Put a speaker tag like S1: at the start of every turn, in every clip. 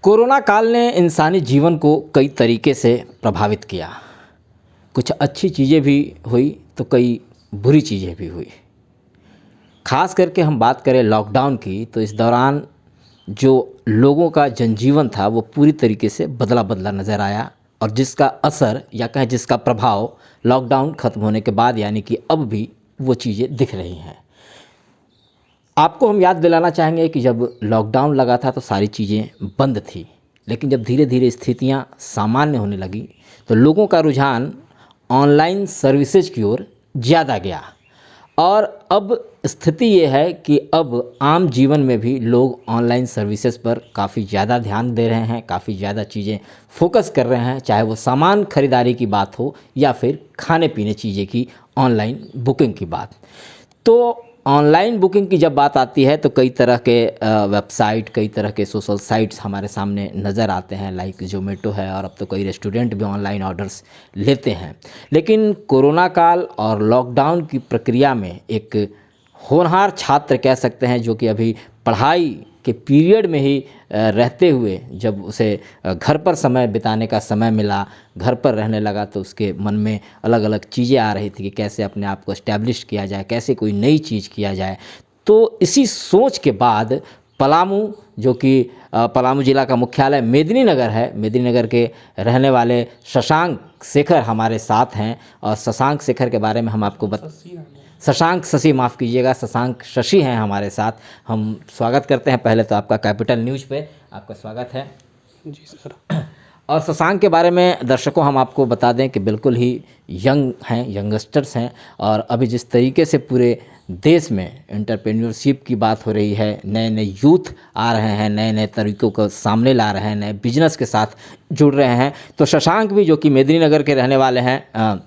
S1: Corona काल ने इंसानी जीवन को कई तरीके से प्रभावित किया। कुछ अच्छी चीज़ें भी हुई तो कई बुरी चीज़ें भी हुई। ख़ास करके हम बात करें लॉकडाउन की तो इस दौरान जो लोगों का जनजीवन था वो पूरी तरीके से बदला बदला नज़र आया और जिसका असर या कहें जिसका प्रभाव लॉकडाउन ख़त्म होने के बाद यानी कि अब भी वो चीज़ें दिख रही हैं। आपको हम याद दिलाना चाहेंगे कि जब लॉकडाउन लगा था तो सारी चीज़ें बंद थी, लेकिन जब धीरे धीरे स्थितियां सामान्य होने लगी तो लोगों का रुझान ऑनलाइन सर्विसेज की ओर ज़्यादा गया। और अब स्थिति ये है कि अब आम जीवन में भी लोग ऑनलाइन सर्विसेज पर काफ़ी ज़्यादा ध्यान दे रहे हैं, काफ़ी ज़्यादा चीज़ें फोकस कर रहे हैं, चाहे वो सामान खरीदारी की बात हो या फिर खाने पीने चीज़ें की ऑनलाइन बुकिंग की बात। तो ऑनलाइन बुकिंग की जब बात आती है तो कई तरह के वेबसाइट, कई तरह के सोशल साइट्स हमारे सामने नज़र आते हैं, लाइक ज़ोमैटो है और अब तो कई रेस्टोरेंट भी ऑनलाइन ऑर्डर्स लेते हैं। लेकिन कोरोना काल और लॉकडाउन की प्रक्रिया में एक होनहार छात्र कह सकते हैं जो कि अभी पढ़ाई के पीरियड में ही रहते हुए जब उसे घर पर समय बिताने का समय मिला, घर पर रहने लगा तो उसके मन में अलग अलग चीज़ें आ रही थी कि कैसे अपने आप को एस्टैब्लिश किया जाए, कैसे कोई नई चीज़ किया जाए। तो इसी सोच के बाद पलामू, जो कि पलामू ज़िला का मुख्यालय मेदिनीनगर है, मेदिनीनगर के रहने वाले शशांक शेखर हमारे साथ हैं और शशांक शेखर के बारे में हम आपको शशांक शशि, माफ़ कीजिएगा, शशांक शशि हैं हमारे साथ। हम स्वागत करते हैं पहले तो आपका कैपिटल न्यूज़ पे आपका स्वागत है।
S2: जी सर।
S1: और शशांक के बारे में दर्शकों हम आपको बता दें कि बिल्कुल ही यंग हैं, यंगस्टर्स हैं और अभी जिस तरीके से पूरे देश में एंटरप्रेन्योरशिप की बात हो रही है, नए नए यूथ आ रहे हैं, नए नए तरीक़ों को सामने ला रहे हैं, नए बिजनेस के साथ जुड़ रहे हैं। तो शशांक भी जो कि मेदिनीनगर के रहने वाले हैं,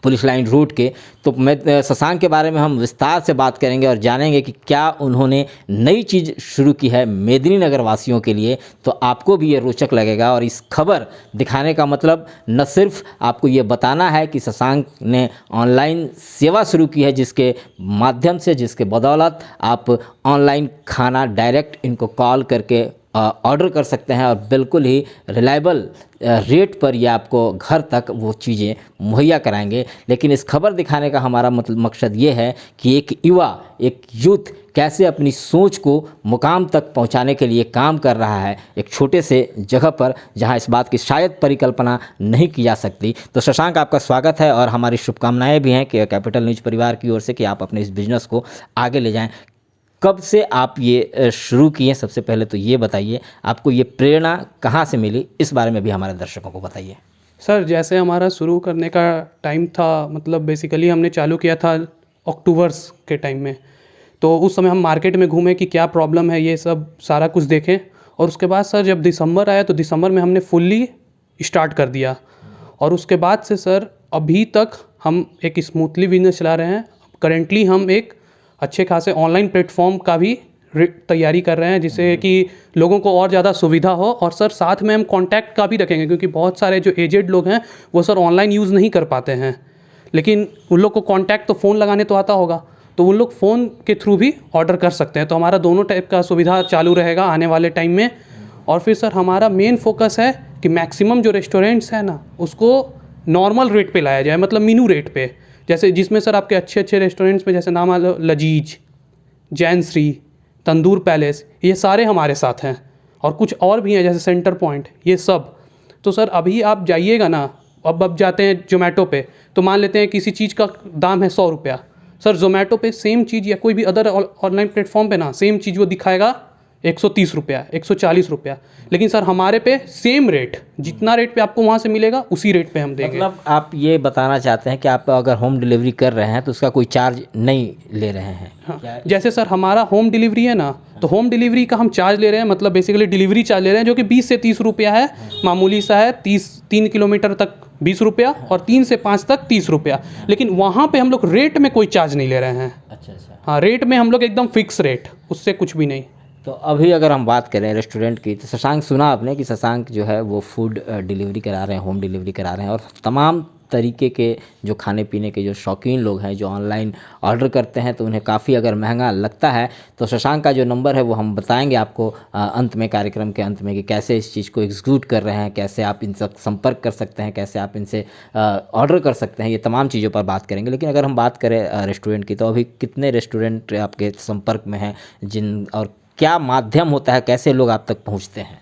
S1: पुलिस लाइन रूट के, तो मैं शशांक के बारे में हम विस्तार से बात करेंगे और जानेंगे कि क्या उन्होंने नई चीज़ शुरू की है मेदिनीनगर वासियों के लिए। तो आपको भी ये रोचक लगेगा और इस खबर दिखाने का मतलब न सिर्फ आपको ये बताना है कि शशांक ने ऑनलाइन सेवा शुरू की है जिसके माध्यम से, जिसके बदौलत आप ऑनलाइन खाना डायरेक्ट इनको कॉल करके ऑर्डर कर सकते हैं और बिल्कुल ही रिलायबल रेट पर ये आपको घर तक वो चीज़ें मुहैया कराएंगे। लेकिन इस खबर दिखाने का हमारा मकसद ये है कि एक युवा, एक यूथ कैसे अपनी सोच को मुकाम तक पहुंचाने के लिए काम कर रहा है एक छोटे से जगह पर जहां इस बात की शायद परिकल्पना नहीं की जा सकती। तो शशांक, आपका स्वागत है और हमारी शुभकामनाएं भी हैं कि कैपिटल न्यूज़ परिवार की ओर से कि आप अपने इस बिज़नेस को आगे ले जाएं। कब से आप ये शुरू किए, सबसे पहले तो ये बताइए, आपको ये प्रेरणा कहाँ से मिली, इस बारे में भी हमारे दर्शकों को बताइए।
S2: सर, जैसे हमारा शुरू करने का टाइम था, मतलब बेसिकली हमने चालू किया था अक्टूबर्स के टाइम में। तो उस समय हम मार्केट में घूमे कि क्या प्रॉब्लम है, ये सब सारा कुछ देखें। और उसके बाद सर जब दिसंबर आया तो दिसंबर में हमने फुल्ली स्टार्ट कर दिया। और उसके बाद से सर अभी तक हम एक स्मूथली बिजनेस चला रहे हैं। करेंटली हम एक अच्छे खासे ऑनलाइन प्लेटफॉर्म का भी तैयारी कर रहे हैं जिससे कि लोगों को और ज़्यादा सुविधा हो। और सर साथ में हम कॉन्टैक्ट का भी रखेंगे क्योंकि बहुत सारे जो एजेड लोग हैं वो सर ऑनलाइन यूज़ नहीं कर पाते हैं, लेकिन उन लोग को कॉन्टैक्ट तो फ़ोन लगाने तो आता होगा, तो उन लोग फ़ोन के थ्रू भी ऑर्डर कर सकते हैं। तो हमारा दोनों टाइप का सुविधा चालू रहेगा आने वाले टाइम में। और फिर सर हमारा मेन फोकस है कि मैक्सिमम जो रेस्टोरेंट्स हैं ना उसको नॉर्मल रेट पे लाया जाए, मतलब मीनू रेट पे, जैसे जिसमें सर आपके अच्छे अच्छे रेस्टोरेंट्स में जैसे नाम आ लो लजीज, जैन श्री, तंदूर पैलेस, ये सारे हमारे साथ हैं। और कुछ और भी हैं जैसे सेंटर पॉइंट, ये सब। तो सर अभी आप जाइएगा ना, अब जाते हैं जोमेटो पे, तो मान लेते हैं किसी चीज़ का दाम है 100 रुपया, सर जोमेटो पे सेम चीज़ या कोई भी अदर ऑनलाइन प्लेटफॉर्म पे ना सेम चीज़ वो दिखाएगा 130 रुपया, 140 रुपया। लेकिन सर हमारे पे सेम रेट, जितना रेट पे आपको वहाँ से मिलेगा उसी रेट पे हम देंगे।
S1: मतलब आप ये बताना चाहते हैं कि आप अगर होम डिलीवरी कर रहे हैं तो उसका कोई चार्ज नहीं ले रहे हैं?
S2: हाँ, जैसे सर हमारा होम डिलीवरी है ना, तो होम डिलीवरी का हम चार्ज ले रहे हैं, मतलब बेसिकली डिलीवरी चार्ज ले रहे हैं जो कि 20 से 30 रुपया है, मामूली सा है। 3 किलोमीटर तक 20 रुपया और 3 से 5 तक 30 रुपया। लेकिन वहाँ पे हम लोग रेट में कोई चार्ज नहीं ले रहे हैं।
S1: अच्छा अच्छा।
S2: हाँ, रेट में हम लोग एकदम फिक्स रेट, उससे कुछ भी नहीं।
S1: तो अभी अगर हम बात करें रेस्टोरेंट की, तो शशांक, सुना आपने कि शशांक जो है वो फूड डिलीवरी करा रहे हैं, होम डिलीवरी करा रहे हैं और तमाम तरीके के जो खाने पीने के जो शौकीन लोग हैं, जो ऑनलाइन ऑर्डर करते हैं, तो उन्हें काफ़ी अगर महंगा लगता है तो शशांक का जो नंबर है वो हम बताएंगे आपको अंत में, कार्यक्रम के अंत में, कि कैसे इस चीज़ को एग्जीक्यूट कर रहे हैं, कैसे आप इनसे संपर्क कर सकते हैं, कैसे आप इनसे ऑर्डर कर सकते हैं, ये तमाम चीज़ों पर बात करेंगे। लेकिन अगर हम बात करें रेस्टोरेंट की, तो अभी कितने रेस्टोरेंट आपके संपर्क में हैं, जिन और क्या माध्यम होता है, कैसे लोग आप तक पहुँचते हैं?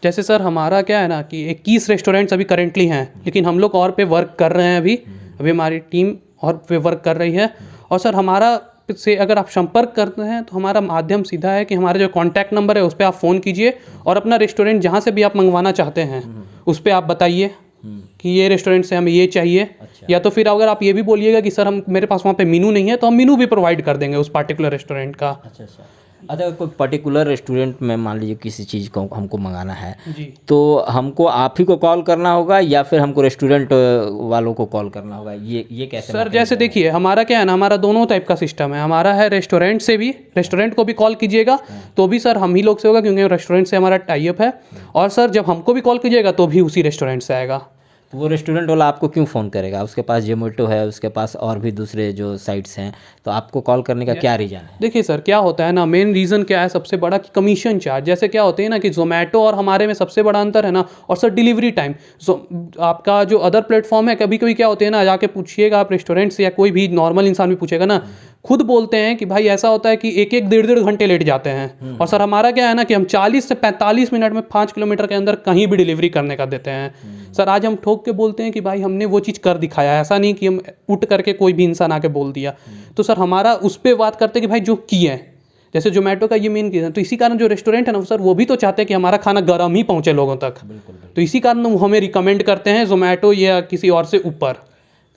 S2: जैसे सर हमारा क्या है ना कि 21 रेस्टोरेंट्स अभी करेंटली हैं, लेकिन हम लोग और पे वर्क कर रहे हैं अभी हमारी टीम और पे वर्क कर रही है। और सर हमारा से अगर आप संपर्क करते हैं तो हमारा माध्यम सीधा है कि हमारा जो कॉन्टैक्ट नंबर है उस पर आप फ़ोन कीजिए और अपना रेस्टोरेंट जहाँ से भी आप मंगवाना चाहते हैं उस पर आप बताइए कि ये रेस्टोरेंट से हमें ये चाहिए।
S1: अच्छा।
S2: या तो फिर अगर आप ये भी बोलिएगा कि सर हम मेरे पास वहाँ पे मेनू नहीं है, तो हम मेनू भी प्रोवाइड कर देंगे उस पार्टिकुलर रेस्टोरेंट का।
S1: अच्छा, कोई पर्टिकुलर रेस्टोरेंट में मान लीजिए किसी चीज़ को हमको मंगाना है,
S2: जी
S1: तो हमको आप ही को कॉल करना होगा या फिर हमको रेस्टोरेंट वालों को कॉल करना होगा? ये कैसे?
S2: सर जैसे देखिए हमारा क्या है ना, हमारा दोनों टाइप का सिस्टम है। हमारा है रेस्टोरेंट से भी, रेस्टोरेंट को भी कॉल कीजिएगा तो भी सर हम ही लोग से होगा, क्योंकि रेस्टोरेंट से हमारा टाई अप है। और सर जब हमको भी कॉल कीजिएगा तो भी उसी रेस्टोरेंट से आएगा।
S1: तो वो रेस्टोरेंट वाला आपको क्यों फ़ोन करेगा? उसके पास जोमेटो है, उसके पास और भी दूसरे जो साइट्स हैं, तो आपको कॉल करने का क्या रीज़न है?
S2: देखिए सर क्या होता है ना, मेन रीज़न क्या है सबसे बड़ा कि कमीशन चार्ज। जैसे क्या होते हैं ना कि जोमेटो और हमारे में सबसे बड़ा अंतर है ना, और सर डिलीवरी टाइम। आपका जो अदर प्लेटफॉर्म है, कभी कभी क्या होते हैं ना, जाके पूछिएगा आप रेस्टोरेंट से या कोई भी नॉर्मल इंसान भी पूछेगा ना, खुद बोलते हैं कि भाई ऐसा होता है कि एक एक डेढ़ घंटे लेट जाते हैं। और सर हमारा क्या है ना कि हम 40 से 45 मिनट में 5 किलोमीटर के अंदर कहीं भी डिलीवरी करने का देते हैं। सर आज हम ठोक के बोलते हैं कि भाई हमने वो चीज़ कर दिखाया, ऐसा नहीं कि हम उठ करके कोई भी इंसान आके बोल दिया। तो सर हमारा उस पर बात करते हैं कि भाई जो किए हैं, जैसे जोमेटो का ये मेन रीज़न। तो इसी कारण जो रेस्टोरेंट है ना सर, वो भी तो चाहते हैं कि हमारा खाना गर्म ही पहुंचे लोगों तक। तो इसी कारण वो हमें रिकमेंड करते हैं जोमेटो या किसी और से ऊपर।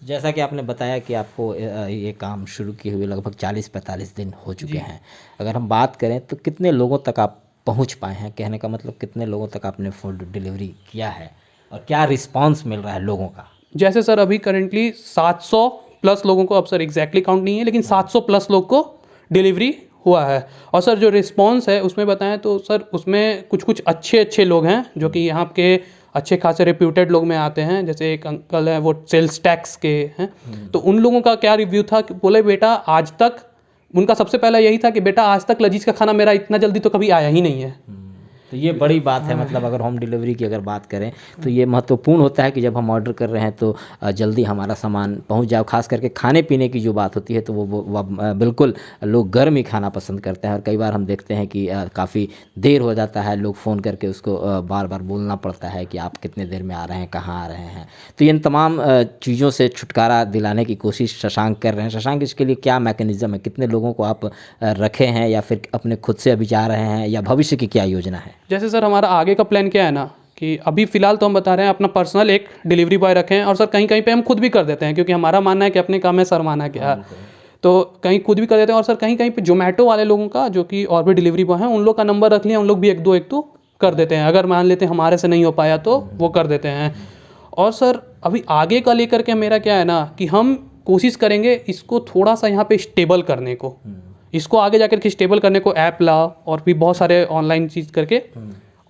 S1: जैसा कि आपने बताया कि आपको ये काम शुरू किए हुए लगभग 40-45 दिन हो चुके हैं। अगर हम बात करें तो कितने लोगों तक आप पहुंच पाए हैं? कहने का मतलब कितने लोगों तक आपने फूड डिलीवरी किया है और क्या रिस्पांस मिल रहा है लोगों का?
S2: जैसे सर अभी करेंटली 700 प्लस लोगों को, अब सर एग्जैक्टली काउंट नहीं है, लेकिन 700 प्लस लोग को डिलीवरी हुआ है। और सर जो रिस्पांस है उसमें बताएं तो सर उसमें कुछ कुछ अच्छे लोग हैं जो कि यहाँ के अच्छे खासे रेप्यूटेड लोग में आते हैं। जैसे एक अंकल हैं वो सेल्स टैक्स के हैं, तो उन लोगों का क्या रिव्यू था कि बोले बेटा आज तक, उनका सबसे पहला यही था कि बेटा आज तक लजीज का खाना मेरा इतना जल्दी तो कभी आया ही नहीं है।
S1: तो ये बड़ी बात है। मतलब अगर होम डिलीवरी की अगर बात करें तो ये महत्वपूर्ण होता है कि जब हम ऑर्डर कर रहे हैं तो जल्दी हमारा सामान पहुंच जाए। खास करके खाने पीने की जो बात होती है तो वो बिल्कुल लोग गर्म ही खाना पसंद करते हैं। और कई बार हम देखते हैं कि काफ़ी देर हो जाता है, लोग फ़ोन करके उसको बार बार बोलना पड़ता है कि आप कितने देर में आ रहे हैं, कहाँ आ रहे हैं। तो इन तमाम चीज़ों से छुटकारा दिलाने की कोशिश शशांक कर रहे हैं। शशांक, इसके लिए क्या मैकेनिज़्म है? कितने लोगों को आप रखे हैं या फिर अपने खुद से अभी जा रहे हैं, या भविष्य की क्या योजना है?
S2: जैसे सर हमारा आगे का प्लान क्या है ना कि अभी फ़िलहाल तो हम बता रहे हैं अपना पर्सनल एक डिलीवरी बॉय रखें हैं। और सर कहीं कहीं पे हम खुद भी कर देते हैं, क्योंकि हमारा मानना है कि अपने काम में शर्माना क्या है। तो कहीं खुद भी कर देते हैं। और सर कहीं कहीं पे जोमेटो वाले लोगों का, जो कि और भी डिलीवरी बॉय हैं, उन लोग का नंबर रख लिया, उन लोग भी एक दो कर देते हैं। अगर मान लेते हैं हमारे से नहीं हो पाया तो वो कर देते हैं। और सर अभी आगे का लेकर के मेरा क्या है ना कि हम कोशिश करेंगे इसको थोड़ा सा यहाँ पे स्टेबल करने को, इसको आगे जाकर के स्टेबल करने को, ऐप ला और भी बहुत सारे ऑनलाइन चीज़ करके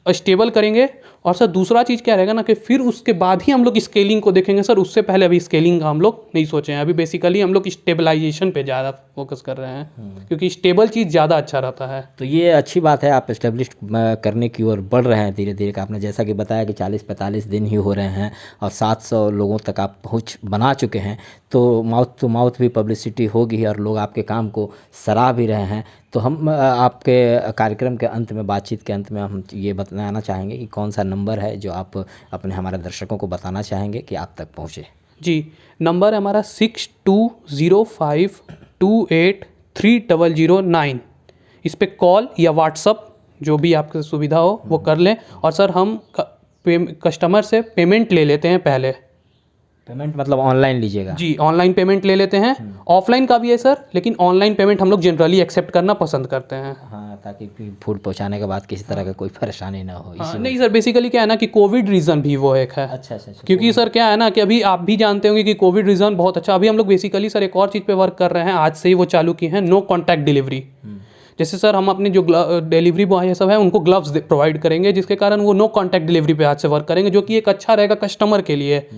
S2: स्टेबल करेंगे। और सर दूसरा चीज़ क्या रहेगा ना कि फिर उसके बाद ही हम लोग स्केलिंग को देखेंगे। सर उससे पहले अभी स्केलिंग का हम लोग नहीं सोचे हैं। अभी बेसिकली हम लोग स्टेबलाइजेशन पे ज़्यादा फोकस कर रहे हैं, क्योंकि स्टेबल चीज़ ज़्यादा अच्छा रहता है।
S1: तो ये अच्छी बात है, आप इस्टेब्लिश करने की ओर बढ़ रहे हैं धीरे धीरे। का आपने जैसा कि बताया कि 40-45 दिन ही हो रहे हैं और 700 लोगों तक आप पहुंच बना चुके हैं। तो माउथ टू माउथ भी पब्लिसिटी होगी और लोग आपके काम को सराह भी रहे हैं। तो हम आपके कार्यक्रम के अंत में, बातचीत के अंत में, हम ये बताना चाहेंगे कि कौन सा नंबर है जो आप अपने हमारे दर्शकों को बताना चाहेंगे कि आप तक पहुँचे।
S2: जी, नंबर है हमारा 6205283009। इस पे कॉल या व्हाट्सअप जो भी आपकी सुविधा हो वो कर लें। और सर हम कस्टमर से पेमेंट ले लेते हैं पहले।
S1: पेमेंट मतलब ऑनलाइन लीजिएगा?
S2: जी, ऑनलाइन पेमेंट ले लेते हैं। ऑफलाइन का भी है सर, लेकिन ऑनलाइन पेमेंट हम लोग जनरली एक्सेप्ट करना पसंद करते हैं।
S1: हाँ, ताकि फूड पहुंचाने के बाद किसी तरह का कोई परेशानी ना हो।
S2: नहीं सर, बेसिकली क्या है ना कि कोविड रीज़न भी वो एक है।
S1: अच्छा।
S2: क्योंकि सर क्या है ना कि अभी आप भी जानते होंगे कि कोविड रीज़न बहुत अच्छा। अभी हम लोग बेसिकली सर एक और चीज़ पे वर्क कर रहे हैं, आज से ही वो चालू की है, नो कॉन्टैक्ट डिलीवरी। जैसे सर हम अपने जो डिलीवरी बॉय ये सब है उनको ग्लव्स प्रोवाइड करेंगे, जिसके कारण वो नो कॉन्टैक्ट डिलीवरी पे आज से वर्क करेंगे, जो कि एक अच्छा रहेगा कस्टमर के लिए।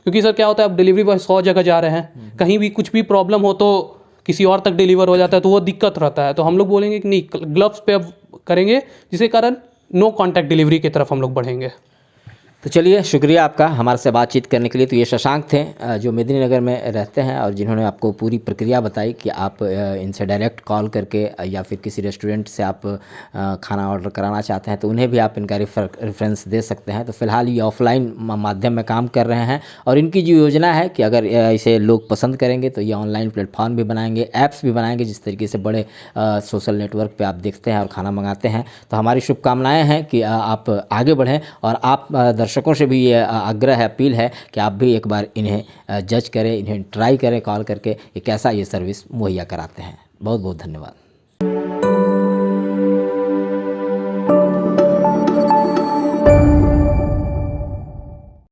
S2: क्योंकि सर क्या होता है, अब डिलीवरी बॉय 100 जगह जा रहे हैं, कहीं भी कुछ भी प्रॉब्लम हो तो किसी और तक डिलीवर हो जाता है, तो वो दिक्कत रहता है। तो हम लोग बोलेंगे कि नहीं, ग्लव्स पे अब करेंगे, जिसके कारण नो कॉन्टैक्ट डिलीवरी की तरफ हम लोग बढ़ेंगे।
S1: तो चलिए, शुक्रिया आपका हमारे से बातचीत करने के लिए। तो ये शशांक थे जो मेदिनीनगर में रहते हैं और जिन्होंने आपको पूरी प्रक्रिया बताई कि आप इनसे डायरेक्ट कॉल करके या फिर किसी रेस्टोरेंट से आप खाना ऑर्डर कराना चाहते हैं तो उन्हें भी आप इनका रेफरेंस दे सकते हैं। तो फिलहाल ये ऑफलाइन माध्यम में काम कर रहे हैं और इनकी जो योजना है कि अगर इसे लोग पसंद करेंगे तो ये ऑनलाइन प्लेटफॉर्म भी बनाएंगे, ऐप्स भी बनाएंगे, जिस तरीके से बड़े सोशल नेटवर्क पे आप देखते हैं और खाना मंगाते हैं। तो हमारी शुभकामनाएं हैं कि आप आगे बढ़ें और आप दर्शकों से भी ये आग्रह है, अपील है कि आप भी एक बार इन्हें जज करें, इन्हें ट्राई करें कॉल करके कि कैसा ये सर्विस मुहैया कराते हैं। बहुत बहुत धन्यवाद।